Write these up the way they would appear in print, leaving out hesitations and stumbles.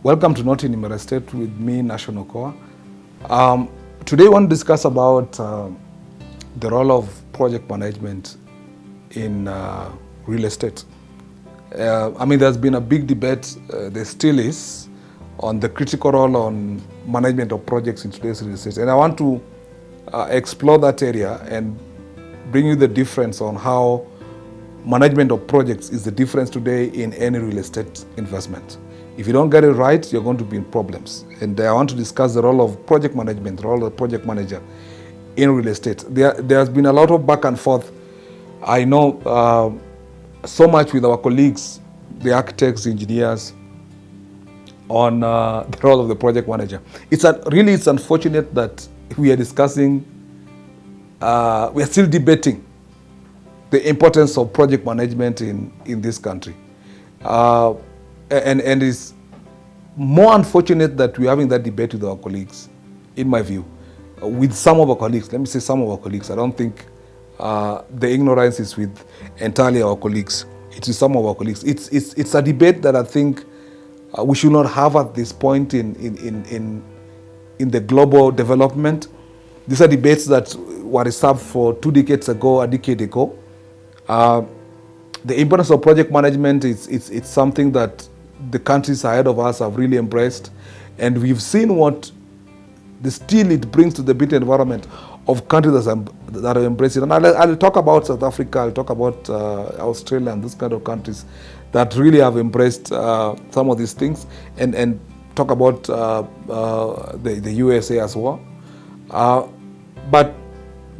Welcome to Not in Imara State with me, National Core. Today I want to discuss about the role of project management in real estate. There's been a big debate, there still is, on the critical role on management of projects in today's real estate. And I want to explore that area and bring you the difference on how management of projects is the difference today in any real estate investment. If you don't get it right, you're going to be in problems. And I want to discuss the role of project management, the role of project manager in real estate. There has been a lot of back and forth. I know so much with our colleagues, the architects, engineers, on the role of the project manager. It's unfortunate that we are discussing, we are still debating the importance of project management in this country. And it's more unfortunate that we're having that debate with our colleagues, in my view. With some of our colleagues, let me say some of our colleagues. I don't think the ignorance is with entirely our colleagues. It is some of our colleagues. It's a debate that I think we should not have at this point in the global development. These are debates that were reserved for 2 decades ago, a decade ago. The importance of project management it's something that the countries ahead of us have really embraced, and we've seen what the steel it brings to the built environment of countries that have embraced it. And I'll talk about South Africa, I'll talk about Australia and those kind of countries that really have embraced some of these things, and talk about the USA as well. But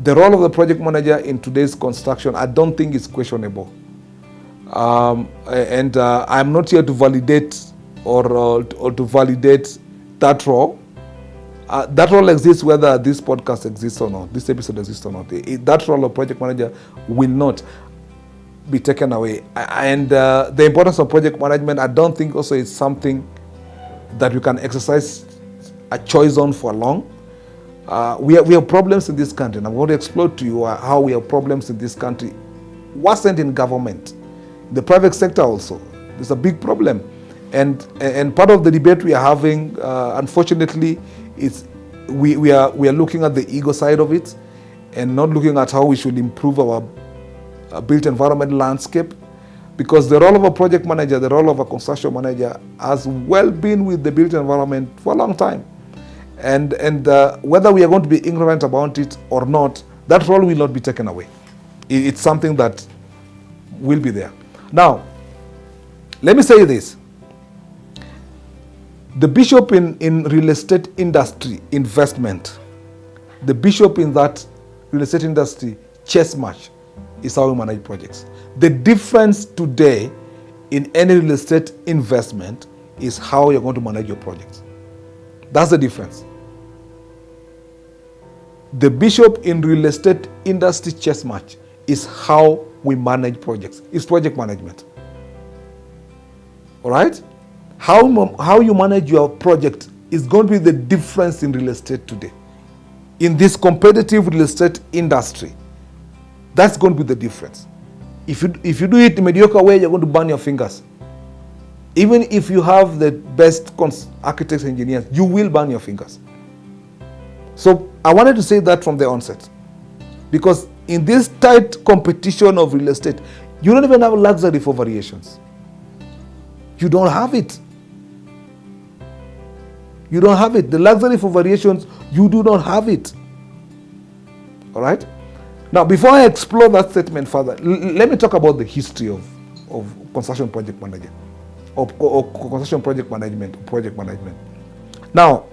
the role of the project manager in today's construction, I don't think is questionable. I'm not here to validate or to validate that role. That role exists whether this podcast exists or not, this episode exists or not. That role of project manager will not be taken away. And the importance of project management, I don't think also is something that we can exercise a choice on for long. We have problems in this country, and I'm going to explore to you how we have problems in this country. Wasn't in government, the private sector also. There's a big problem, and part of the debate we are having, unfortunately, is we are looking at the ego side of it, and not looking at how we should improve our built environment landscape, because the role of a project manager, the role of a construction manager, has well been with the built environment for a long time. And whether we are going to be ignorant about it or not, that role will not be taken away. It's something that will be there. Now, let me say this. The bishop in real estate industry investment, the bishop in that real estate industry chess match is how we manage projects. The difference today in any real estate investment is how you're going to manage your projects. That's the difference. The bishop in real estate industry chess match is how we manage projects. It's project management. All right? How you manage your project is going to be the difference in real estate today. In this competitive real estate industry, that's going to be the difference. If you do it in a mediocre way, you're going to burn your fingers. Even if you have the best architects, engineers, you will burn your fingers. So I wanted to say that from the onset, because in this tight competition of real estate, you don't even have luxury for variations. You don't have it. You don't have it. The luxury for variations, you do not have it. All right? Now, before I explore that statement further, let me talk about the history of construction project manager, or construction project management. Now,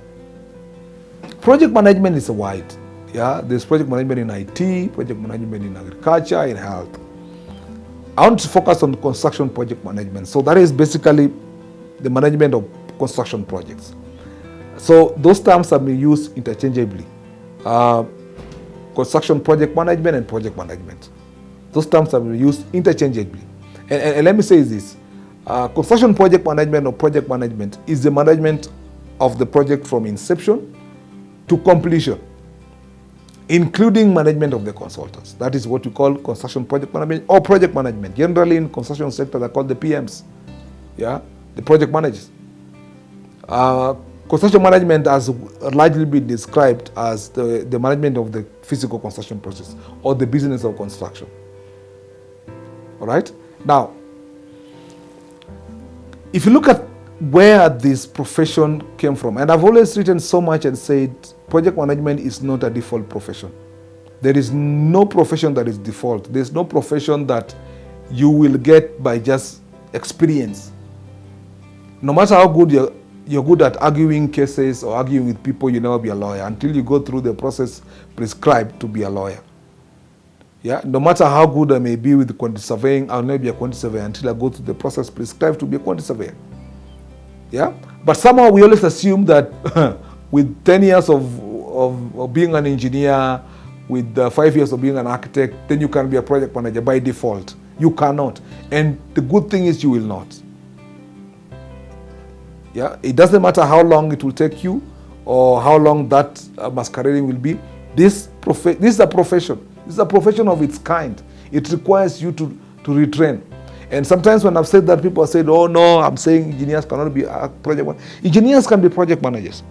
project management is wide. Yeah, there's project management in IT, project management in agriculture, in health. I want to focus on construction project management. So that is basically the management of construction projects. So those terms have been used interchangeably. Construction project management and project management. Those terms have been used interchangeably. And let me say this. Construction project management or project management is the management of the project from inception to completion, including management of the consultants. That is what we call construction project management or project management. Generally in construction sector, they're called the PMs, yeah, the project managers. Construction management has largely been described as the management of the physical construction process or the business of construction. All right? Now, if you look at where this profession came from, and I've always written so much and said project management is not a default profession. There is no profession that is default. There's no profession that you will get by just experience. No matter how good you're good at arguing cases or arguing with people, you'll never be a lawyer until you go through the process prescribed to be a lawyer. Yeah, no matter how good I may be with quantity surveying, I'll never be a quantity surveyor until I go through the process prescribed to be a quantity surveyor. Yeah, but somehow we always assume that with 10 years of being an engineer, with 5 years of being an architect, then you can be a project manager by default. You cannot. And the good thing is you will not. Yeah, it doesn't matter how long it will take you or how long that masquerading will be. This is a profession. This is a profession of its kind. It requires you to retrain. And sometimes when I've said that, people have said, oh no, I'm saying engineers cannot be project managers. Engineers can be project managers.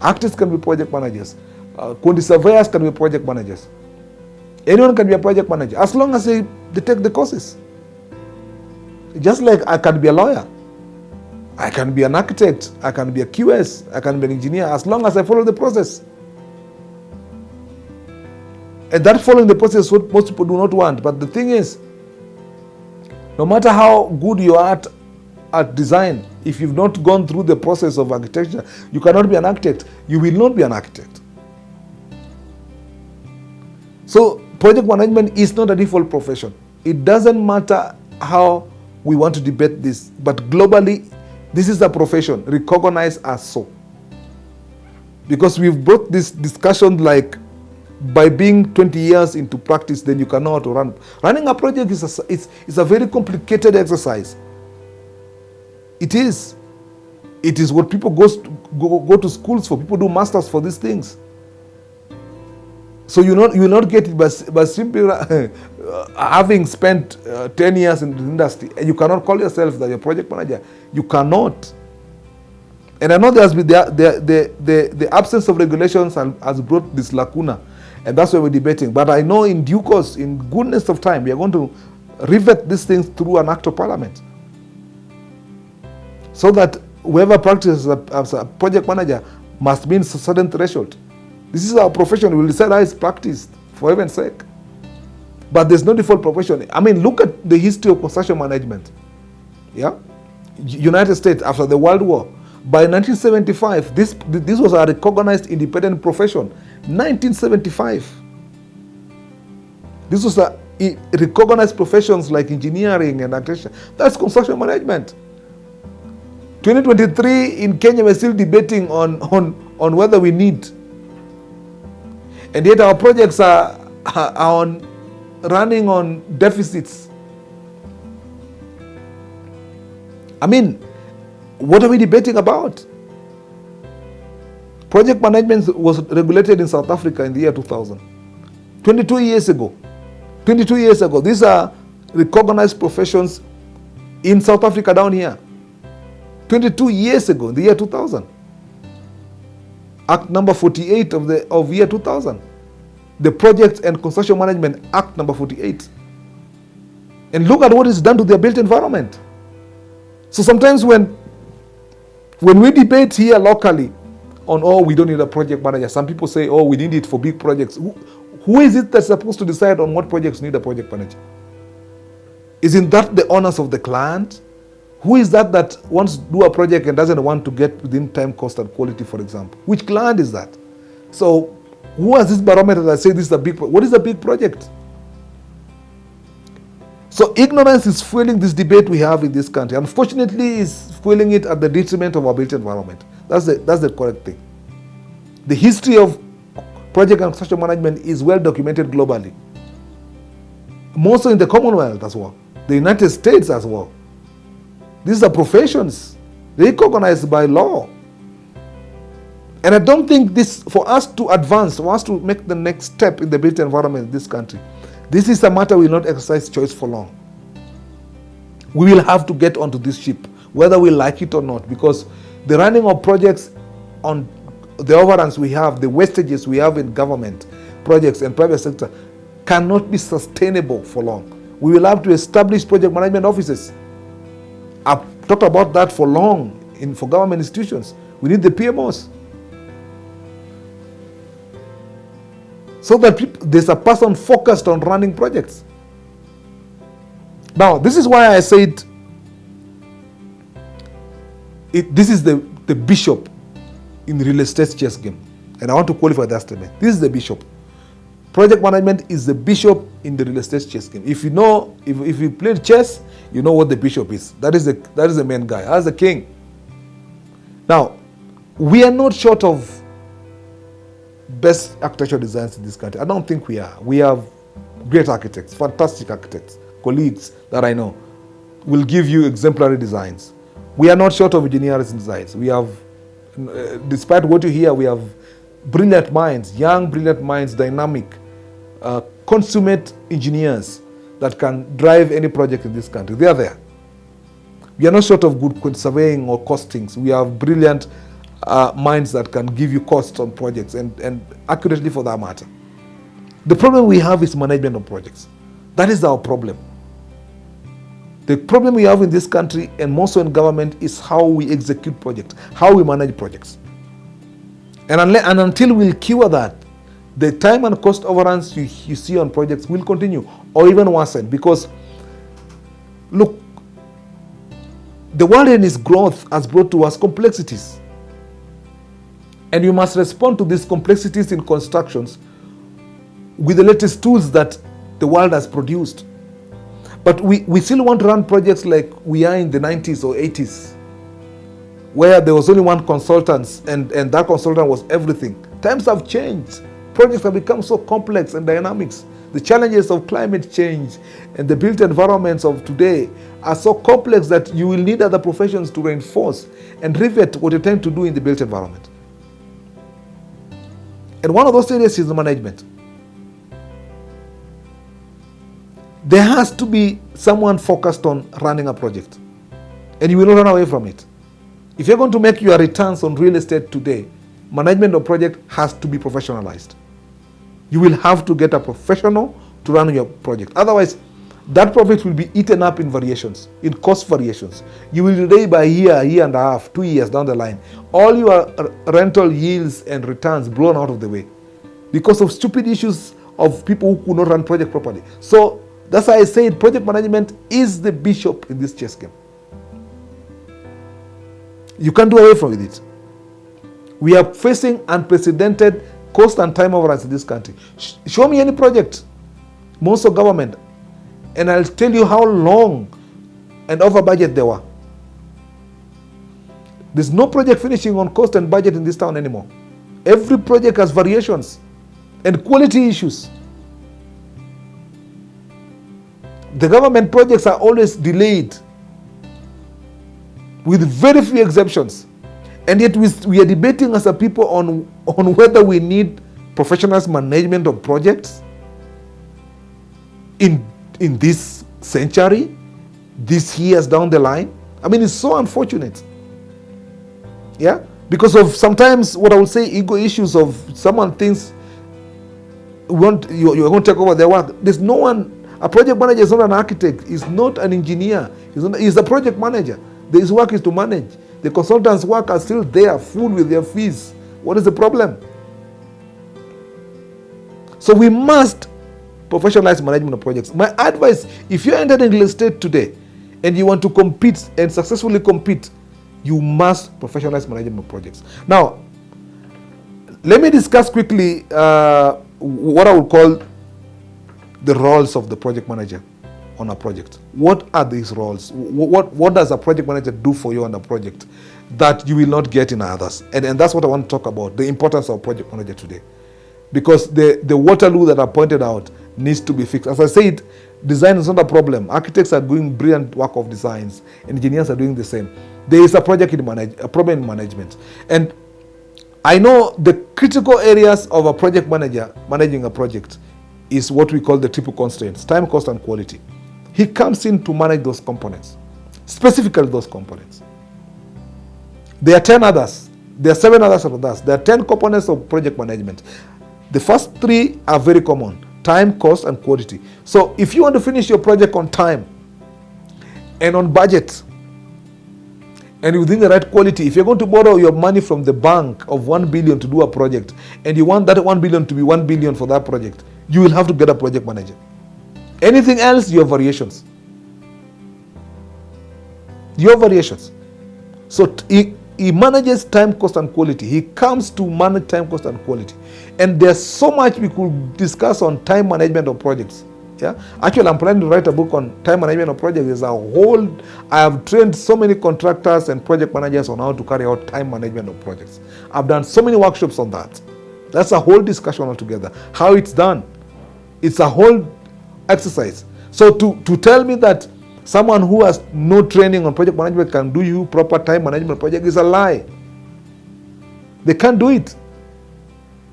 Architects can be project managers. Quantity surveyors can be project managers. Anyone can be a project manager as long as they take the courses. Just like I can be a lawyer. I can be an architect, I can be a QS, I can be an engineer as long as I follow the process. And that following the process is what most people do not want. But the thing is, no matter how good you are at design, if you've not gone through the process of architecture, you cannot be an architect. You will not be an architect. So project management is not a default profession. It doesn't matter how we want to debate this, but globally, this is a profession recognized as so. Because we've brought this discussion like by being 20 years into practice, then you cannot run. Running a project is a very complicated exercise. It is. It is what people go to schools for. People do masters for these things. So you will not get it by simply having spent 10 years in the industry, and you cannot call yourself that you're a project manager. You cannot. And I know there's been the absence of regulations has brought this lacuna, and that's why we're debating. But I know in due course, in goodness of time, we are going to revet these things through an act of parliament, so that whoever practices as a project manager must be in a certain threshold. This is our profession. We will decide how it's practiced, for heaven's sake. But there's no default profession. I mean, look at the history of construction management. Yeah? United States, after the World War, by 1975, this was a recognized independent profession. 1975. This was a recognized professions like engineering and architecture. That's construction management. 2023 in Kenya, we're still debating on whether we need. And yet our projects are running on deficits. I mean, what are we debating about? Project management was regulated in South Africa in the year 2000. 22 years ago. 22 years ago. These are recognized professions in South Africa down here. 22 years ago, in the year 2000. Act number 48 of year 2000. The Project and Construction Management Act number 48. And look at what is done to their built environment. So sometimes when we debate here locally on, oh, we don't need a project manager, some people say, oh, we need it for big projects. Who is it that's supposed to decide on what projects need a project manager? Isn't that the honors of the client? Who is that wants to do a project and doesn't want to get within time, cost, and quality, for example? Which client is that? So who has this barometer that says this is a big project? What is a big project? So ignorance is fueling this debate we have in this country. Unfortunately, it's fueling it at the detriment of our built environment. That's the correct thing. The history of project and construction management is well documented globally. More so in the Commonwealth as well. The United States as well. These are professions recognized by law. And I don't think this, for us to advance, for us to make the next step in the built environment in this country, this is a matter we will not exercise choice for long. We will have to get onto this ship, whether we like it or not, because The running of projects on the overruns we have, the wastages we have in government projects and private sector cannot be sustainable for long. We will have to establish project management offices. I've talked about that for long for government institutions. We need the PMOs. So that there's a person focused on running projects. Now, this is why I said this is the bishop in real estate chess game. And I want to qualify that statement. This is the bishop. Project management is the bishop in the real estate chess game. If you know, if you played chess, you know what the bishop is. That is the main guy. That's the king. Now, we are not short of best architectural designs in this country. I don't think we are. We have great architects, fantastic architects, colleagues that I know will give you exemplary designs. We are not short of engineers and designs. We have, despite what you hear, we have brilliant minds, young brilliant minds, dynamic, consummate engineers that can drive any project in this country. They are there. We are not short of good surveying or costings. We have brilliant minds that can give you costs on projects and accurately for that matter. The problem we have is management of projects. That is our problem. The problem we have in this country and more so in government is how we execute projects, how we manage projects. And until we cure that, the time and cost overruns you see on projects will continue or even worsen, because look, the world in its growth has brought to us complexities. And you must respond to these complexities in constructions with the latest tools that the world has produced. But we still want to run projects like we are in the 90s or 80s, where there was only one consultant and that consultant was everything. Times have changed. Projects have become so complex and dynamics. The challenges of climate change and the built environments of today are so complex that you will need other professions to reinforce and rivet what you're trying to do in the built environment. And one of those areas is the management. There has to be someone focused on running a project, and you will not run away from it. If you're going to make your returns on real estate today, management of project has to be professionalized. You will have to get a professional to run your project. Otherwise, that profit will be eaten up in variations, in cost variations. You will delay by a year and a half, 2 years down the line. All your rental yields and returns blown out of the way because of stupid issues of people who could not run project properly. So that's why I said project management is the bishop in this chess game. You can't do away from it. We are facing unprecedented cost and time overruns in this country. Show me any project, most of government, and I'll tell you how long and over budget they were. There's no project finishing on cost and budget in this town anymore. Every project has variations and quality issues. The government projects are always delayed with very few exceptions. And yet we are debating as a people on whether we need professional management of projects in this century, these years down the line. I mean, it's so unfortunate. Yeah? Because of sometimes what I would say ego issues of someone thinks you're going to take over their work. There's no one, a project manager is not an architect, he's not an engineer, he's a project manager. His work is to manage. The consultants' work are still there, full with their fees. What is the problem? So we must professionalize management of projects. My advice, if you're entering real estate today and you want to compete and successfully compete, you must professionalize management of projects. Now, let me discuss quickly what I would call the roles of the project manager on a project. What are these roles? What does a project manager do for you on a project that you will not get in others? And that's what I want to talk about, the importance of project manager today. Because the Waterloo that I pointed out needs to be fixed. As I said, design is not a problem. Architects are doing brilliant work of designs. Engineers are doing the same. There is a problem in management. And I know the critical areas of a project manager managing a project is what we call the triple constraints: time, cost, and quality. He comes in to manage those components, specifically those components. There are 10 others. There are 7 others of us. There are 10 components of project management. The first 3 are very common: time, cost, and quality. So if you want to finish your project on time and on budget and within the right quality, if you're going to borrow your money from the bank of 1 billion to do a project and you want that 1 billion to be 1 billion for that project, you will have to get a project manager. Anything else, you have variations. You have variations. So he manages time, cost, and quality. He comes to manage time, cost, and quality. And there's so much we could discuss on time management of projects. Yeah, actually, I'm planning to write a book on time management of projects. There's a whole. I have trained so many contractors and project managers on how to carry out time management of projects. I've done so many workshops on that. That's a whole discussion altogether. How it's done, it's a whole exercise. So to tell me that someone who has no training on project management can do you proper time management project is a lie. They can't do it.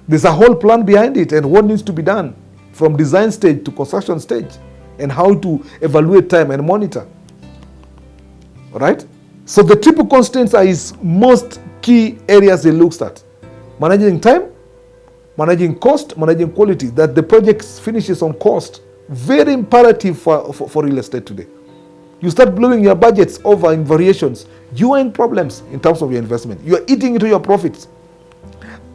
There's a whole plan behind it and what needs to be done from design stage to construction stage and how to evaluate time and monitor. All right? So the triple constants are his most key areas he looks at: managing time, managing cost, managing quality, that the project finishes on cost. Very imperative for real estate today. You start blowing your budgets over in variations, you are in problems in terms of your investment. You are eating into your profits.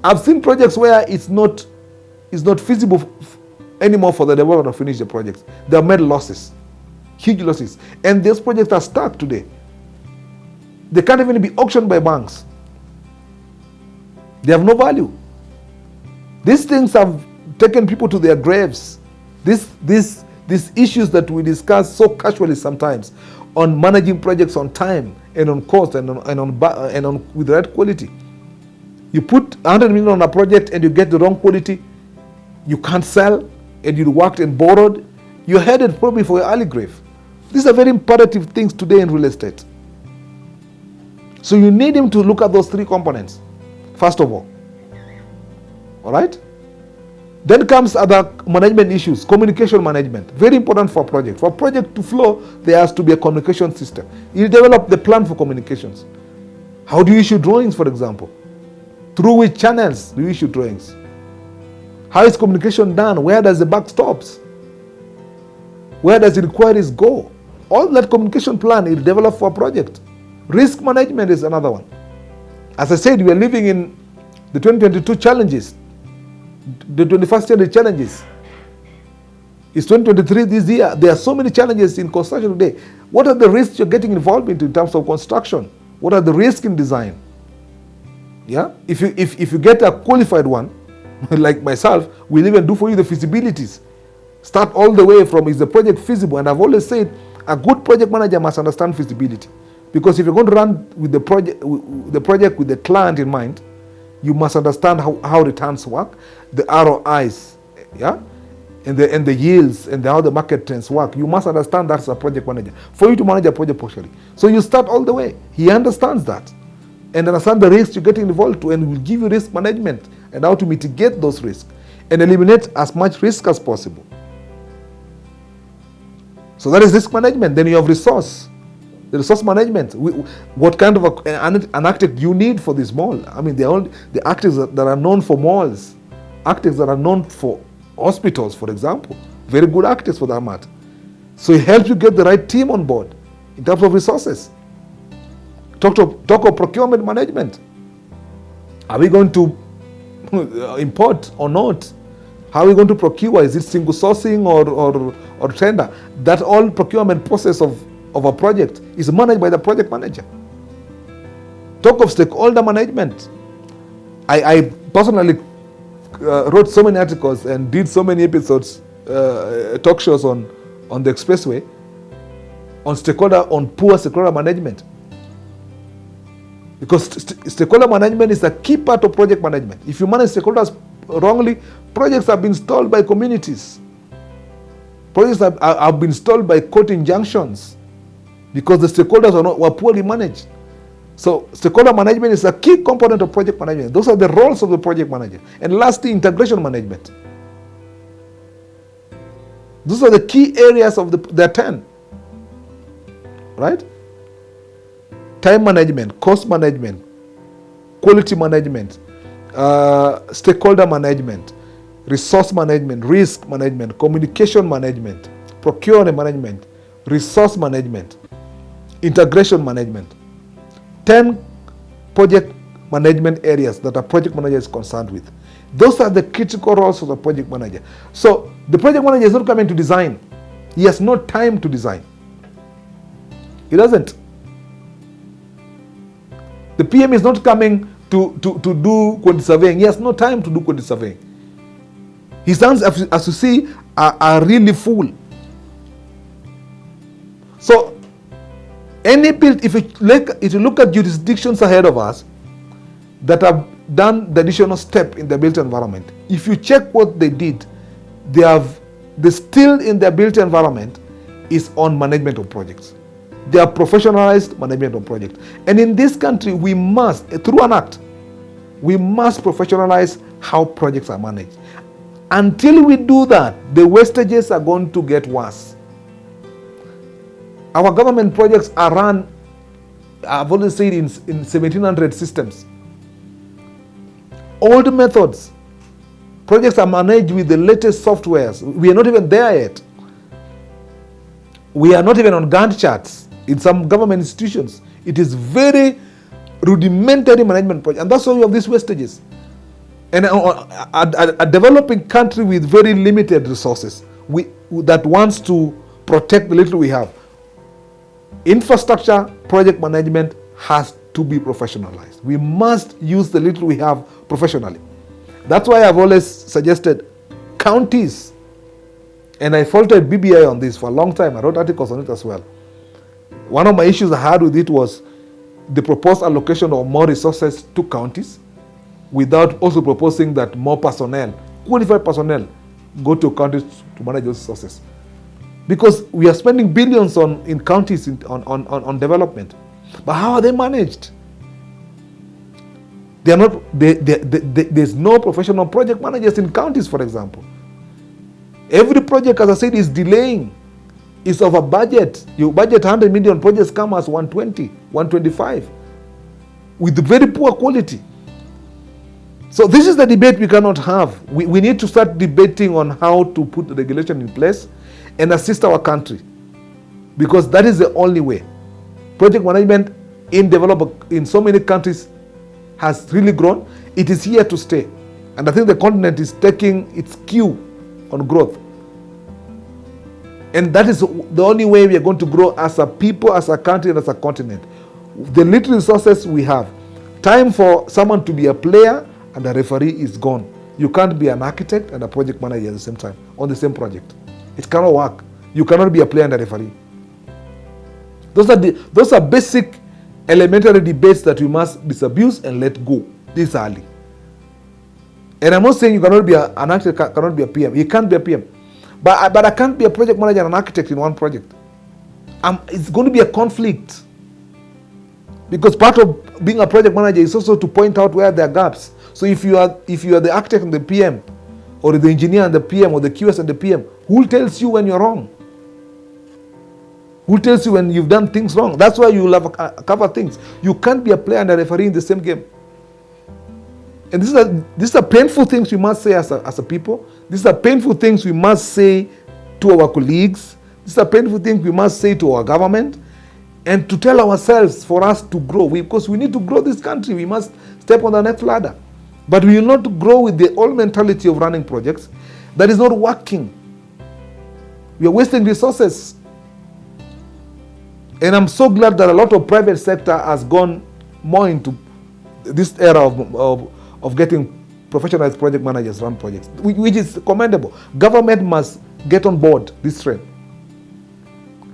I've seen projects where it's not feasible anymore for the developer to finish the projects. They have made losses, huge losses. And these projects are stuck today. They can't even be auctioned by banks. They have no value. These things have taken people to their graves. These issues that we discuss so casually sometimes on managing projects on time and on cost and on with the right quality. You put 100 million on a project and you get the wrong quality, you can't sell, and you worked and borrowed, you're headed probably for your early grave. These are very imperative things today in real estate. So you need him to look at those 3 components, first of all. All right? Then comes other management issues, communication management. Very important for a project. For a project to flow, there has to be a communication system. You develop the plan for communications. How do you issue drawings, for example? Through which channels do you issue drawings? How is communication done? Where does the buck stops? Where does the inquiries go? All that communication plan is developed for a project. Risk management is another one. As I said, we are living in the 2022 challenges, the 21st century challenges. It's 2023 this year. There are so many challenges in construction today. What are the risks you're getting involved into in terms of construction? What are the risks in design? Yeah, if you get a qualified one, like myself, we'll even do for you the feasibilities. Start all the way from, is the project feasible? And I've always said, a good project manager must understand feasibility. Because if you're going to run with the project with the client in mind, you must understand how returns work, the ROIs, yeah, and the yields, and how the market trends work. You must understand that as a project manager for you to manage a project partially. So you start all the way. He understands that and understand the risks you're getting involved to, and will give you risk management and how to mitigate those risks and eliminate as much risk as possible. So that is risk management. Then you have resource. The resource management. What kind of an architect you need for this mall? I mean, the architects that are known for malls, architects that are known for hospitals, for example, very good architects for that matter. So it helps you get the right team on board in terms of resources. Talk of procurement management. Are we going to import or not? How are we going to procure? Is it single sourcing or tender? That all procurement process of a project is managed by the project manager. Talk of stakeholder management. I personally wrote so many articles and did so many episodes, talk shows on the Expressway, on poor stakeholder management. Because stakeholder management is a key part of project management. If you manage stakeholders wrongly, projects have been stalled by communities. Projects have been stalled by court injunctions because the stakeholders were poorly managed. So stakeholder management is a key component of project management. Those are the roles of the project manager. And lastly, integration management. Those are the key areas of the 10. Right? Time management, cost management, quality management, stakeholder management, resource management, risk management, communication management, procurement management, resource management, integration management. 10 project management areas that a project manager is concerned with. Those are the critical roles of the project manager. So the project manager is not coming to design. He has no time to design. He doesn't. The PM is not coming to do quantity surveying. He has no time to do quantity surveying. His hands, as you see, are really full. So any build, if you look at jurisdictions ahead of us that have done the additional step in the built environment, if you check what they did, the still in their built environment is on management of projects. They are professionalized management of projects. And in this country, we must, through an act, we must professionalize how projects are managed. Until we do that, the wastages are going to get worse. Our government projects are run, I've always said, in 1700 systems. Old methods. Projects are managed with the latest softwares. We are not even there yet. We are not even on Gantt charts in some government institutions. It is very rudimentary management project, and that's why we have these wastages. And a developing country with very limited resources, that wants to protect the little we have, infrastructure project management has to be professionalized. We must use the little we have professionally. That's why I've always suggested counties, and I faulted BBI on this for a long time. I wrote articles on it as well. One of my issues I had with it was the proposed allocation of more resources to counties without also proposing that more personnel, qualified personnel, go to counties to manage those resources. Because we are spending billions in counties on development. But how are they managed? They are not. There's no professional project managers in counties, for example. Every project, as I said, is delaying. It's over budget. You budget 100 million, projects come as 120, 125, with very poor quality. So this is the debate we cannot have. We need to start debating on how to put the regulation in place and assist our country, because that is the only way. Project management in so many countries has really grown. It is here to stay. And I think the continent is taking its cue on growth. And that is the only way we are going to grow as a people, as a country, and as a continent. The little resources we have. Time for someone to be a player and a referee is gone. You can't be an architect and a project manager at the same time on the same project. It cannot work. You cannot be a player and a referee. Those are basic elementary debates that we must disabuse and let go this early. And I'm not saying you cannot be an architect, cannot be a PM. You can't be a PM. But I can't be a project manager and an architect in one project. It's going to be a conflict. Because part of being a project manager is also to point out where there are gaps. So if you are the architect and the PM, or the engineer and the PM, or the QS and the PM, who tells you when you're wrong? Who tells you when you've done things wrong? That's why you will have cover things. You can't be a player and a referee in the same game. And these are painful things we must say as a people. These are painful things we must say to our colleagues. These are painful things we must say to our government, and to tell ourselves for us to grow. Because we need to grow this country. We must step on the next ladder. But we will not grow with the old mentality of running projects that is not working. We are wasting resources. And I'm so glad that a lot of private sector has gone more into this era of getting professionalized project managers run projects, which is commendable. Government must get on board this trend.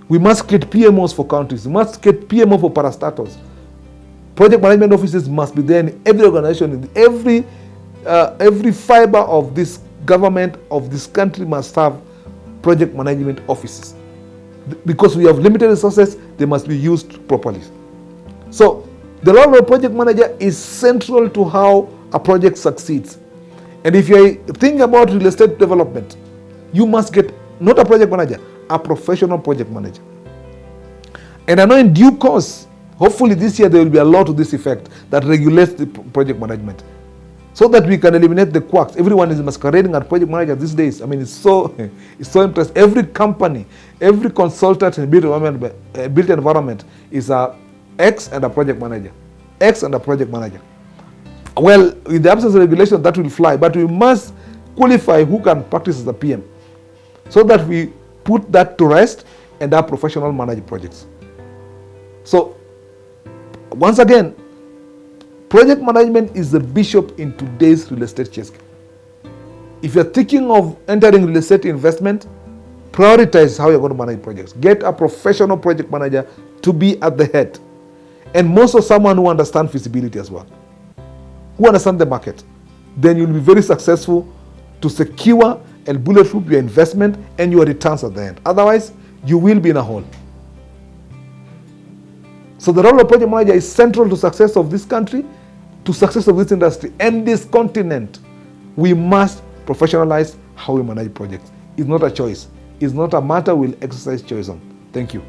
We must create PMOs for countries. We must create PMO for parastatals. Project management offices must be there in every organization. In every fiber of this government, of this country, must have project management offices. Because we have limited resources, they must be used properly. So the role of a project manager is central to how a project succeeds. And if you think about real estate development, you must get not a project manager, a professional project manager. And I know in due course, Hopefully this year there will be a law to this effect that regulates the project management, so that we can eliminate the quacks. Everyone is masquerading as project manager these days. I mean, it's so interesting. Every company, every consultant in built environment is a X and a project manager. X and a project manager. Well, in the absence of regulation, that will fly, but we must qualify who can practice as a PM, so that we put that to rest and have professional managed projects. So, once again, project management is the bishop in today's real estate chess game. If you're thinking of entering real estate investment, prioritize how you're going to manage projects. Get a professional project manager to be at the head. And most of someone who understands feasibility as well, who understands the market. Then you'll be very successful to secure and bulletproof your investment and your returns at the end. Otherwise, you will be in a hole. So the role of project manager is central to success of this country, to success of this industry, and this continent. We must professionalize how we manage projects. It's not a choice. It's not a matter we'll exercise choice on. Thank you.